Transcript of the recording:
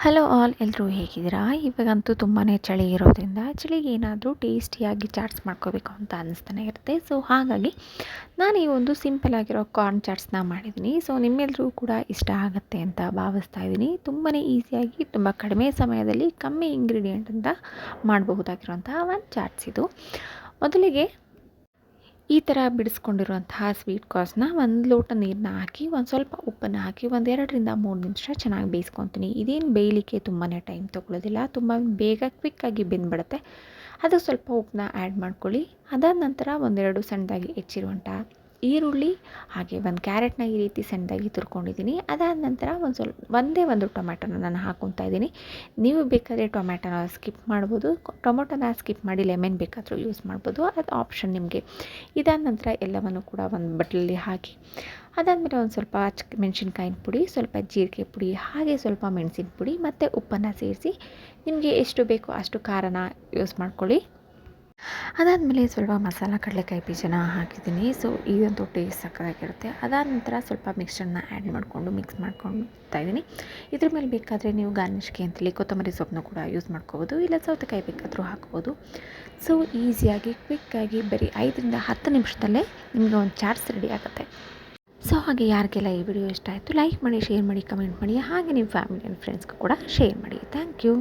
Hello all, ಎಲ್ಲರೂ ಹೇಗಿದ್ದೀರಾ? ಇವಾಗಂತೂ ತುಂಬಾ ಚಳಿ ಇರೋದ್ರಿಂದ ಚಳಿಗೆ ಏನಾದರೂ ಟೇಸ್ಟಿಯಾಗಿ ಚಾಟ್ಸ್ ಮಾಡ್ಕೋಬೇಕು ಅಂತ ಅನ್ನಿಸ್ತಾನೆ ಇರುತ್ತೆ. ಸೊ ಹಾಗಾಗಿ ನಾನು ಈ ಒಂದು ಸಿಂಪಲ್ ಆಗಿರೋ ಕಾರ್ನ್ ಚಾಟ್ಸ್ನ ಮಾಡಿದ್ದೀನಿ. ಸೊ ನಿಮ್ಮೆಲ್ಲರೂ ಕೂಡ ಇಷ್ಟ ಆಗುತ್ತೆ ಅಂತ ಭಾವಿಸ್ತಾ ಇದ್ದೀನಿ. ತುಂಬಾ ಈಸಿಯಾಗಿ ತುಂಬ ಕಡಿಮೆ ಸಮಯದಲ್ಲಿ ಕಮ್ಮಿ ಇಂಗ್ರೀಡಿಯೆಂಟಿಂದ ಮಾಡಬಹುದಾಗಿರುವಂತಹ ಒಂದು ಚಾಟ್ಸ್ ಇದು. ಮೊದಲಿಗೆ ಈ ಥರ ಬಿಡಿಸ್ಕೊಂಡಿರುವಂತಹ ಸ್ವೀಟ್ ಕಾರ್ನ್ಸ್ನ ಒಂದು ಲೋಟ ನೀರನ್ನ ಹಾಕಿ ಒಂದು ಸ್ವಲ್ಪ ಉಪ್ಪನ್ನು ಹಾಕಿ ಒಂದು 2ರಿಂದ 3 ನಿಮಿಷ ಚೆನ್ನಾಗಿ ಬೇಯಿಸ್ಕೊತೀನಿ. ಇದೇನು ಬೇಯಲಿಕ್ಕೆ ತುಂಬಾ ಟೈಮ್ ತೊಗೊಳ್ಳೋದಿಲ್ಲ, ತುಂಬ ಬೇಗ ಕ್ವಿಕ್ಕಾಗಿ ಬೆಂದ್ಬಿಡುತ್ತೆ. ಅದು ಸ್ವಲ್ಪ ಉಪ್ಪನ್ನ ಆ್ಯಡ್ ಮಾಡ್ಕೊಳ್ಳಿ. ಅದಾದ ನಂತರ ಒಂದೆರಡು ಸಣ್ಣದಾಗಿ ಹೆಚ್ಚಿರುವಂಥ ಈರುಳ್ಳಿ ಹಾಗೆ ಒಂದು ಕ್ಯಾರೆಟ್ನ ಈ ರೀತಿ ಸಣ್ಣದಾಗಿ ತುರ್ಕೊಂಡಿದ್ದೀನಿ. ಅದಾದ ನಂತರ ಒಂದೇ ಒಂದು ಟೊಮ್ಯಾಟೊನ ನಾನು ಹಾಕ್ಕೊತಾ ಇದ್ದೀನಿ. ನೀವು ಬೇಕಾದರೆ ಟೊಮ್ಯಾಟೊನ ಸ್ಕಿಪ್ ಮಾಡ್ಬೋದು, ಟೊಮೊಟೊನ ಸ್ಕಿಪ್ ಮಾಡಿ ಲೆಮನ್ ಬೇಕಾದರೂ ಯೂಸ್ ಮಾಡ್ಬೋದು, ಅದು ಆಪ್ಷನ್ ನಿಮಗೆ. ಇದಾದ ನಂತರ ಎಲ್ಲವನ್ನು ಕೂಡ ಒಂದು ಬಟ್ಲಲ್ಲಿ ಹಾಕಿ ಅದಾದಮೇಲೆ ಒಂದು ಸ್ವಲ್ಪ ಮೆಣಸಿನ್ಕಾಯಿನ ಪುಡಿ, ಸ್ವಲ್ಪ ಜೀರಿಗೆ ಪುಡಿ, ಹಾಗೆ ಸ್ವಲ್ಪ ಮೆಣಸಿನ ಪುಡಿ ಮತ್ತು ಉಪ್ಪನ್ನು ಸೇರಿಸಿ ನಿಮಗೆ ಎಷ್ಟು ಬೇಕೋ ಅಷ್ಟು ಖಾರನ ಯೂಸ್ ಮಾಡ್ಕೊಳ್ಳಿ. ಅದಾದಮೇಲೆ ಸ್ವಲ್ಪ ಮಸಾಲ ಕಡಲೆಕಾಯಿ ಬೀಜನ ಹಾಕಿದ್ದೀನಿ. ಸೊ ಇದಂತೂ ಟೇಸ್ಟ್ ಸಕ್ಕತ್ತಾಗಿರುತ್ತೆ. ಅದಾದ ನಂತರ ಸ್ವಲ್ಪ ಮಿಕ್ಸ್ಚರ್ನ ಆ್ಯಡ್ ಮಾಡಿಕೊಂಡು ಮಿಕ್ಸ್ ಮಾಡ್ಕೊಳ್ತಾ ಇದ್ದೀನಿ. ಇದ್ರ ಮೇಲೆ ಬೇಕಾದರೆ ನೀವು ಗಾರ್ನಿಷ್ಗೆ ಅಂತೇಳಿ ಕೊತ್ತಂಬರಿ ಸೊಪ್ಪನ್ನು ಕೂಡ ಯೂಸ್ ಮಾಡ್ಕೋಬೋದು, ಇಲ್ಲ ಸೌತೆಕಾಯಿ ಬೇಕಾದರೂ ಹಾಕ್ಬೋದು. ಸೊ ಈಸಿಯಾಗಿ ಕ್ವಿಕ್ಕಾಗಿ ಬರೀ 5ರಿಂದ 10 ನಿಮಿಷದಲ್ಲೇ ನಿಮಗೆ ಒಂದು ಚಾಟ್ಸ್ ರೆಡಿ ಆಗುತ್ತೆ. ಸೊ ಹಾಗೆ ಯಾರಿಗೆಲ್ಲ ಈ ವಿಡಿಯೋ ಇಷ್ಟ ಆಯಿತು ಲೈಕ್ ಮಾಡಿ, ಶೇರ್ ಮಾಡಿ, ಕಮೆಂಟ್ ಮಾಡಿ, ಹಾಗೆ ನಿಮ್ಮ ಫ್ಯಾಮಿಲಿ ಆ್ಯಂಡ್ ಫ್ರೆಂಡ್ಸ್ಗೂ ಕೂಡ ಶೇರ್ ಮಾಡಿ. Thank you.